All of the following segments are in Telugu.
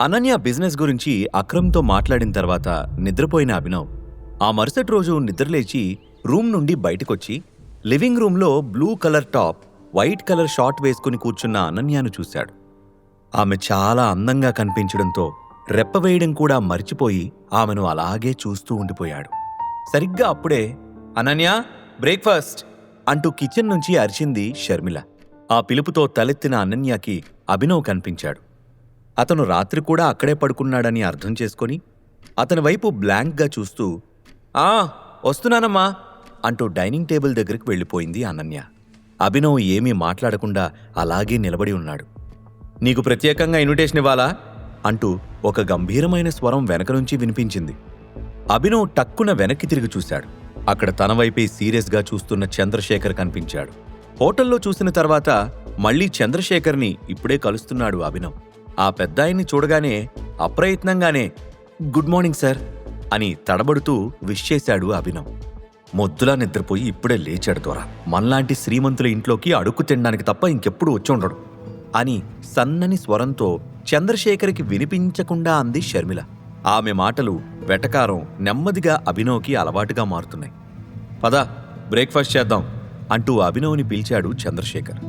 అనన్య బిజినెస్ గురించి అక్రమ్తో మాట్లాడిన తర్వాత నిద్రపోయిన అభినవ్ ఆ మరుసటి రోజు నిద్రలేచి రూమ్ నుండి బయటకొచ్చి లివింగ్ రూమ్లో blue colour top, white colour short వేసుకుని కూర్చున్న అనన్యను చూశాడు. ఆమె చాలా అందంగా కనిపించడంతో రెప్పవేయడం కూడా మర్చిపోయి ఆమెను అలాగే చూస్తూ ఉండిపోయాడు. సరిగ్గా అప్పుడే అనన్య బ్రేక్ఫాస్ట్ అంటూ కిచెన్ నుంచి అరిచింది షర్మిల. ఆ పిలుపుతో తలెత్తిన అనన్యకి అభినవ్ కనిపించాడు. అతను రాత్రి కూడా అక్కడే పడుకున్నాడని అర్థం చేసుకొని అతని వైపు బ్లాంక్గా చూస్తూ వస్తున్నానమ్మా అంటూ డైనింగ్ టేబుల్ దగ్గరికి వెళ్ళిపోయింది అనన్య. అభినవ్ ఏమీ మాట్లాడకుండా అలాగే నిలబడి ఉన్నాడు. నీకు ప్రత్యేకంగా ఇన్విటేషన్ ఇవ్వాలా అంటూ ఒక గంభీరమైన స్వరం వెనక నుంచి వినిపించింది. అభినవ్ టక్కున వెనక్కి తిరిగి చూశాడు. అక్కడ తన వైపే సీరియస్గా చూస్తున్న చంద్రశేఖర్ కనిపించాడు. హోటల్లో చూసిన తర్వాత మళ్లీ చంద్రశేఖర్ని ఇప్పుడే కలుస్తున్నాడు అభినవ్. ఆ పెద్దాయన్ని చూడగానే అప్రయత్నంగానే గుడ్ మార్నింగ్ సార్ అని తడబడుతూ విష్ చేశాడు అభినవ్. మొద్దులా నిద్రపోయి ఇప్పుడే లేచాడు దొరా. మనలాంటి శ్రీమంతుల ఇంట్లోకి అడుక్కు తినడానికి తప్ప ఇంకెప్పుడు వచ్చుండడు అని సన్నని స్వరంతో చంద్రశేఖర్కి వినిపించకుండా అంది షర్మిల. ఆమె మాటలు వెటకారం నెమ్మదిగా అభినవ్కి అలవాటుగా మారుతున్నాయి. పద బ్రేక్ఫాస్ట్ చేద్దాం అంటూ అభినవ్ని పిలిచాడు చంద్రశేఖర్.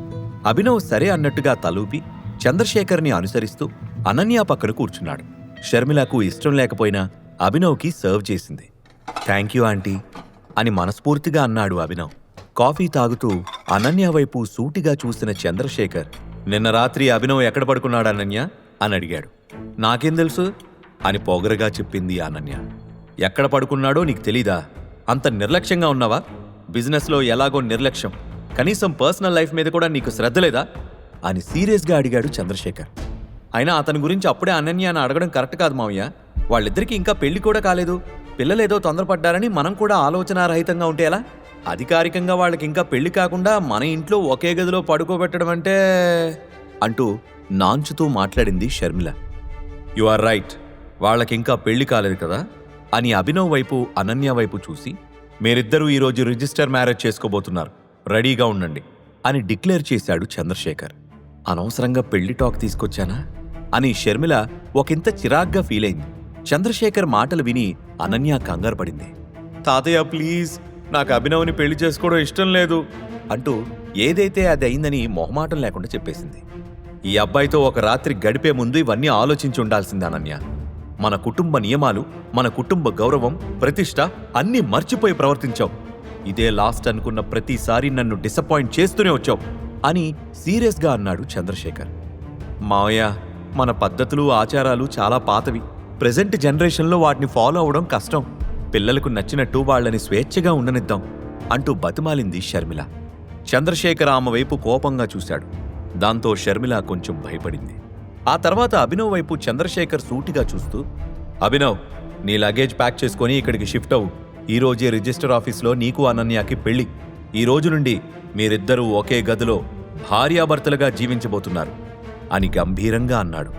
అభినవ్ సరే అన్నట్టుగా తలూపి చంద్రశేఖర్ని అనుసరిస్తూ అనన్య పక్కన కూర్చున్నాడు. షర్మిలకు ఇష్టం లేకపోయినా అభినవ్కి సర్వ్ చేసింది. థ్యాంక్ యూ ఆంటీ అని మనస్ఫూర్తిగా అన్నాడు అభినవ్. కాఫీ తాగుతూ అనన్య వైపు సూటిగా చూసిన చంద్రశేఖర్, నిన్న రాత్రి అభినవ్ ఎక్కడ పడుకున్నాడు అనన్య అని అడిగాడు. నాకేం తెలుసు అని పొగరగా చెప్పింది అనన్య. ఎక్కడ పడుకున్నాడో నీకు తెలీదా? అంత నిర్లక్ష్యంగా ఉన్నావా? బిజినెస్లో ఎలాగో నిర్లక్ష్యం, కనీసం పర్సనల్ లైఫ్ మీద కూడా నీకు శ్రద్ధ లేదా అని సీరియస్గా అడిగాడు చంద్రశేఖర్. అయినా అతని గురించి అప్పుడే అనన్య అని అడగడం కరెక్ట్ కాదు మావయ్య. వాళ్ళిద్దరికీ ఇంకా పెళ్లి కూడా కాలేదు. పిల్లలేదో తొందరపడ్డారని మనం కూడా ఆలోచనారహితంగా ఉంటే ఎలా? అధికారికంగా వాళ్ళకి ఇంకా పెళ్లి కాకుండా మన ఇంట్లో ఒకే గదిలో పడుకోబెట్టడం అంటే అంటూ నాంచుతూ మాట్లాడింది షర్మిల. యు ఆర్ రైట్, వాళ్ళకింకా పెళ్లి కాలేదు కదా అని అభినవ్ వైపు అనన్య వైపు చూసి, మీరిద్దరూ ఈరోజు రిజిస్టర్ మ్యారేజ్ చేసుకోబోతున్నారు, రెడీగా ఉండండి అని డిక్లేర్ చేశాడు చంద్రశేఖర్. అనవసరంగా పెళ్లి టాక్ తీసుకొచ్చానా అని షర్మిల ఒకంత చిరాగ్గా ఫీల్ అయింది. చంద్రశేఖర్ మాటలు విని అనన్య కంగారు పడింది. తాతయ్య ప్లీజ్, నాకు అభినవ్ని పెళ్లి చేసుకోవడం ఇష్టం లేదు అంటూ ఏదైతే అది అయిందని మొహమాటం లేకుండా చెప్పేసింది. ఈ అబ్బాయితో ఒక రాత్రి గడిపే ముందు ఇవన్నీ ఆలోచించి ఉండాల్సింది అనన్య. మన కుటుంబ నియమాలు, మన కుటుంబ గౌరవం, ప్రతిష్ట అన్నీ మర్చిపోయి ప్రవర్తించావు. ఇదే లాస్ట్ అనుకున్న ప్రతిసారి నన్ను డిసప్పాయింట్ చేస్తూనే వచ్చావు అని సీరియస్గా అన్నాడు చంద్రశేఖర్. మావయ్య, మన పద్ధతులు ఆచారాలు చాలా పాతవి. ప్రెజెంట్ జనరేషన్లో వాటిని ఫాలో అవడం కష్టం. పిల్లలకు నచ్చినట్టు వాళ్ళని స్వేచ్ఛగా ఉండనిద్దాం అంటూ బతిమాలింది షర్మిల. చంద్రశేఖర్ ఆమె వైపు కోపంగా చూశాడు. దాంతో షర్మిల కొంచెం భయపడింది. ఆ తర్వాత అభినవ్ వైపు చంద్రశేఖర్ సూటిగా చూస్తూ, అభినవ్, నీ లగేజ్ ప్యాక్ చేసుకొని ఇక్కడికి షిఫ్ట్ అవ్వు. ఈరోజే రిజిస్టర్ ఆఫీస్లో నీకు అనన్యకి పెళ్లి. ఈ రోజు నుండి మీరిద్దరూ ఒకే గదిలో భార్యాభర్తలుగా జీవించబోతున్నారు అని గంభీరంగా అన్నాడు.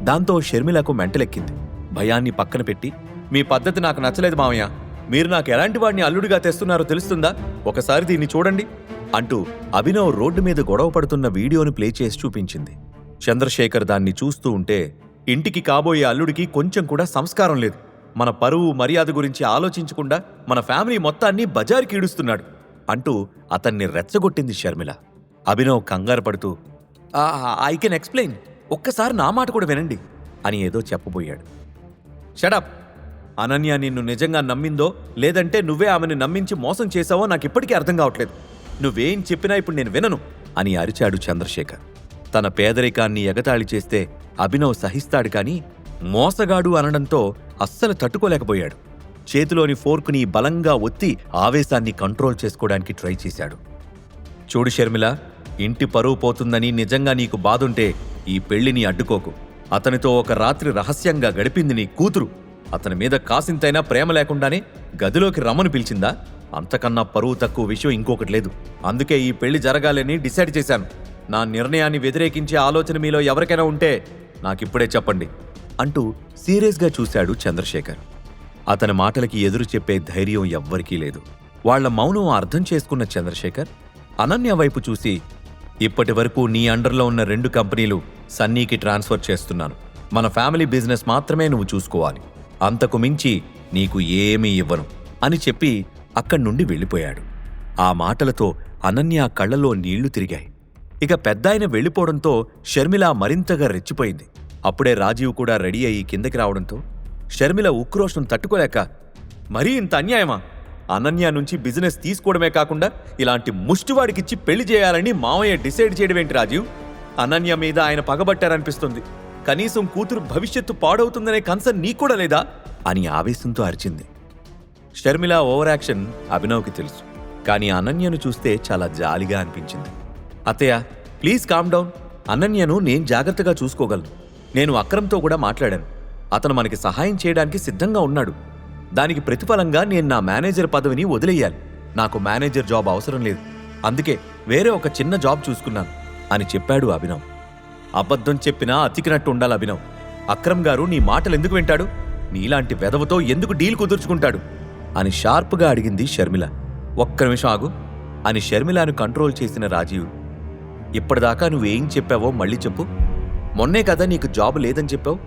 దాంతో షర్మిలకు మెంటలెక్కింది. భయాన్ని పక్కన పెట్టి, మీ పద్ధతి నాకు నచ్చలేదు మావయ్య, మీరు నాకు ఎలాంటి వాడిని అల్లుడిగా తెస్తున్నారో తెలుస్తుందా? ఒకసారి దీన్ని చూడండి అంటూ అభినవ్ రోడ్డు మీద గొడవ పడుతున్న వీడియోని ప్లే చేసి చూపించింది. చంద్రశేఖర్ దాన్ని చూస్తూ ఉంటే, ఇంటికి కాబోయే అల్లుడికి కొంచెం కూడా సంస్కారం లేదు. మన పరువు మర్యాద గురించి ఆలోచించకుండా మన ఫ్యామిలీ మొత్తాన్ని బజారుకి ఈడుస్తున్నాడు అంటూ అతన్ని రెచ్చగొట్టింది షర్మిల. అభినవ్ కంగారు పడుతూ, ఐ కెన్ ఎక్స్ప్లెయిన్, ఒక్కసారి నా మాట కూడా వినండి అని ఏదో చెప్పబోయాడు. షడప్, అనన్య నిన్ను నిజంగా నమ్మిందో లేదంటే నువ్వే ఆమెను నమ్మించి మోసం చేశావో నాకు ఇప్పటికీ అర్థం కావట్లేదు. నువ్వేం చెప్పినా ఇప్పుడు నేను వినను అని అరిచాడు చంద్రశేఖర్. తన పేదరికాన్ని ఎగతాళి చేస్తే అభినవ్ సహిస్తాడు కానీ మోసగాడు అనడంతో అస్సలు తట్టుకోలేకపోయాడు. చేతిలోని ఫోర్కుని బలంగా ఒత్తి ఆవేశాన్ని కంట్రోల్ చేసుకోవడానికి ట్రై చేశాడు. చూడు షర్మిల, ఇంటి పరువు పోతుందని నిజంగా నీకు బాధుంటే ఈ పెళ్లిని అడ్డుకోకు. అతనితో ఒక రాత్రి రహస్యంగా గడిపింది నీ కూతురు. అతని మీద కాసింతైనా ప్రేమ లేకుండానే గదిలోకి రమ్మను పిలిచిందా? అంతకన్నా పరువు తక్కువ విషయం ఇంకొకటి లేదు. అందుకే ఈ పెళ్లి జరగాలని డిసైడ్ చేశాను. నా నిర్ణయాన్ని వ్యతిరేకించే ఆలోచన మీలో ఎవరికైనా ఉంటే నాకిప్పుడే చెప్పండి అంటూ సీరియస్గా చూశాడు చంద్రశేఖర్. అతని మాటలకి ఎదురు చెప్పే ధైర్యం ఎవ్వరికీ లేదు. వాళ్ల మౌనం అర్థం చేసుకున్న చంద్రశేఖర్ అనన్య వైపు చూసి, ఇప్పటి వరకు నీ అండర్లో ఉన్న 2 కంపెనీలు సన్నీకి ట్రాన్స్ఫర్ చేస్తున్నాను. మన ఫ్యామిలీ బిజినెస్ మాత్రమే నువ్వు చూసుకోవాలి, అంతకు మించి నీకు ఏమీ ఇవ్వను అని చెప్పి అక్కడి నుండి వెళ్ళిపోయాడు. ఆ మాటలతో అనన్య కళ్ళలో నీళ్లు తిరిగాయి. ఇక పెద్దాయన వెళ్ళిపోవడంతో షర్మిల మరింతగా రెచ్చిపోయింది. అప్పుడే రాజీవ్ కూడా రెడీ అయ్యి కిందకి రావడంతో షర్మిల ఉక్రోషం తట్టుకోలేక, మరీ ఇంత అన్యాయమా? అనన్య నుంచి బిజినెస్ తీసుకోవడమే కాకుండా ఇలాంటి ముష్టివాడికిచ్చి పెళ్లి చేయాలని మావయ్య డిసైడ్ చేయడమేంటి రాజీవ్? అనన్య మీద ఆయన పగబట్టారనిపిస్తుంది. కనీసం కూతురు భవిష్యత్తు పాడవుతుందనే కన్సర్న్ నీకు కూడా లేదా అని ఆవేశంతో అరిచింది. షర్మిల ఓవర్ యాక్షన్ అభినవ్కి తెలుసు, కానీ అనన్యను చూస్తే చాలా జాలిగా అనిపించింది. అత్తయ్య, ప్లీజ్ కామ్ డౌన్. అనన్యను నేను జాగ్రత్తగా చూసుకోగలను. నేను అక్రమ్తో కూడా మాట్లాడాను. అతను మనకి సహాయం చేయడానికి సిద్ధంగా ఉన్నాడు. దానికి ప్రతిఫలంగా నేను నా మేనేజర్ పదవిని వదిలేయాలి. నాకు మేనేజర్ జాబ్ అవసరం లేదు, అందుకే వేరే ఒక చిన్న జాబ్ చూసుకున్నాను అని చెప్పాడు అభినవ్. అబద్ధం చెప్పినా అతికినట్టు ఉండాలి అభినవ్. అక్రమ్ గారు నీ మాటలు ఎందుకు వింటాడు? నీలాంటి వెధవతో ఎందుకు డీల్ కుదుర్చుకుంటాడు అని షార్ప్గా అడిగింది షర్మిల. ఒక్క నిమిషం ఆగు అని షర్మిలను కంట్రోల్ చేసిన రాజీవ్, ఇప్పటిదాకా నువ్వేం చెప్పావో మళ్ళీ చెప్పు. మొన్నే కదా నీకు జాబ్ లేదని చెప్పావు.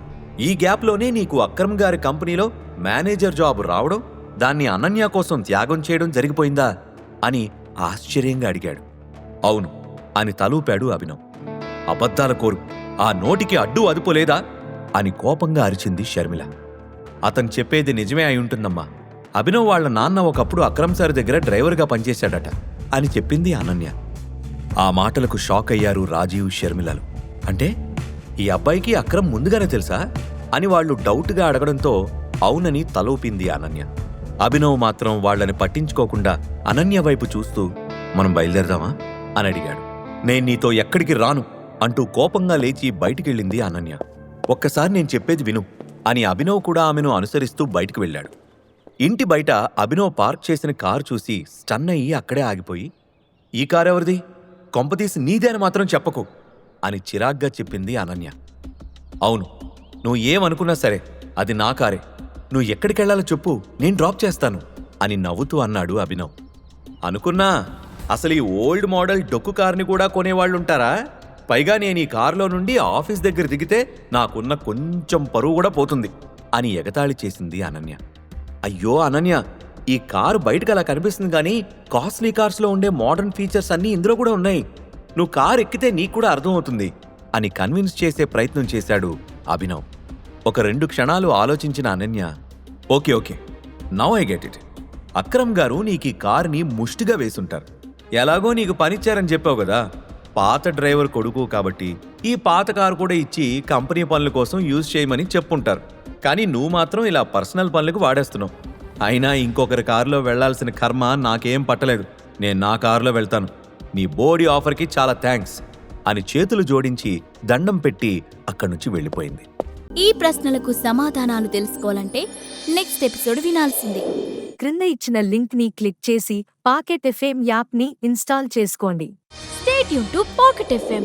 ఈ గ్యాప్లోనే నీకు అక్రమ్ గారి కంపెనీలో మేనేజర్ జాబ్ రావడం, దాన్ని అనన్య కోసం త్యాగం చేయడం జరిగిపోయిందా అని ఆశ్చర్యంగా అడిగాడు. అవును అని తలూపాడు అభినవ్. అబద్ధాల కోరు, ఆ నోటికి అడ్డు అదుపు లేదా అని కోపంగా అరిచింది షర్మిల. అతను చెప్పేది నిజమే అయి ఉంటుందమ్మా. అభినవ్ వాళ్ల నాన్న ఒకప్పుడు అక్రమ్ సార్ దగ్గర డ్రైవర్గా పనిచేశాడట అని చెప్పింది అనన్య. ఆ మాటలకు షాక్ అయ్యారు రాజీవ్, షర్మిలలు. అంటే ఈ అబ్బాయికి అక్రమ్ ముందుగానే తెలుసా అని వాళ్లు డౌట్గా అడగడంతో అవునని తలూపింది అనన్య. అభినవ్ మాత్రం వాళ్లని పట్టించుకోకుండా అనన్య వైపు చూస్తూ, మనం బయలుదేరదామా అని అడిగాడు. నేను నీతో ఎక్కడికి రాను అంటూ కోపంగా లేచి బయటికెళ్ళింది అనన్య. ఒక్కసారి నేను చెప్పేది విను అని అభినవ్ కూడా ఆమెను అనుసరిస్తూ బయటికి వెళ్ళాడు. ఇంటి బయట అభినవ్ పార్క్ చేసిన కారు చూసి స్టన్ అయ్యి అక్కడే ఆగిపోయి, ఈ కారెవరిది? కొంపతీసి నీదే అని మాత్రం చెప్పకు అని చిరాగ్గా చెప్పింది అనన్య. అవును, నువ్వు ఏమనుకున్నా సరే అది నా కారే. నువ్వు ఎక్కడికెళ్లాలో చెప్పు, నేను డ్రాప్ చేస్తాను అని నవ్వుతూ అన్నాడు అభినవ్. అనుకున్నా, అసలు ఈ ఓల్డ్ మోడల్ డొక్కు కార్ని కూడా కొనేవాళ్లుంటారా? పైగా నేను ఈ కారులో నుండి ఆఫీస్ దగ్గర దిగితే నాకున్న కొంచెం పరువు కూడా పోతుంది అని ఎగతాళి చేసింది అనన్య. అయ్యో అనన్య, ఈ కారు బయటకు అలా కనిపిస్తుంది కానీ కాస్ట్లీ కార్స్లో ఉండే మోడర్న్ ఫీచర్స్ అన్నీ ఇందులో కూడా ఉన్నాయి. నువ్వు కారు ఎక్కితే నీకు కూడా అర్థమవుతుంది అని కన్విన్స్ చేసే ప్రయత్నం చేశాడు అభినవ్. ఒక 2 క్షణాలు ఆలోచించిన Ananya, okay now I get it. Akram గారు నీకు ఈ కారుని ముష్టిగా వేసుంటారు. ఎలాగో నీకు పనిచ్చారని చెప్పావు కదా, పాత డ్రైవర్ కొడుకు కాబట్టి ఈ పాత కారు కూడా ఇచ్చి కంపెనీ పనుల కోసం యూజ్ చేయమని చెప్పుంటారు. కానీ నువ్వు మాత్రం ఇలా పర్సనల్ పనులకు వాడేస్తున్నావు. అయినా ఇంకొకరి కారులో వెళ్లాల్సిన కర్మ నాకేం పట్టలేదు. నేను నా కారులో వెళ్తాను. నీ బోడీ ఆఫర్కి చాలా థ్యాంక్స్ అని చేతులు జోడించి దండం పెట్టి అక్కడి నుంచి వెళ్ళిపోయింది. ఈ ప్రశ్నలకు సమాధానాలు తెలుసుకోవాలంటే నెక్స్ట్ ఎపిసోడ్ వినాల్సిందే. క్రింద ఇచ్చిన లింక్ ని క్లిక్ చేసి పాకెట్ ఎఫ్ఎం యాప్ ని ఇన్స్టాల్ చేసుకోండి. Stay tune to pocket FM.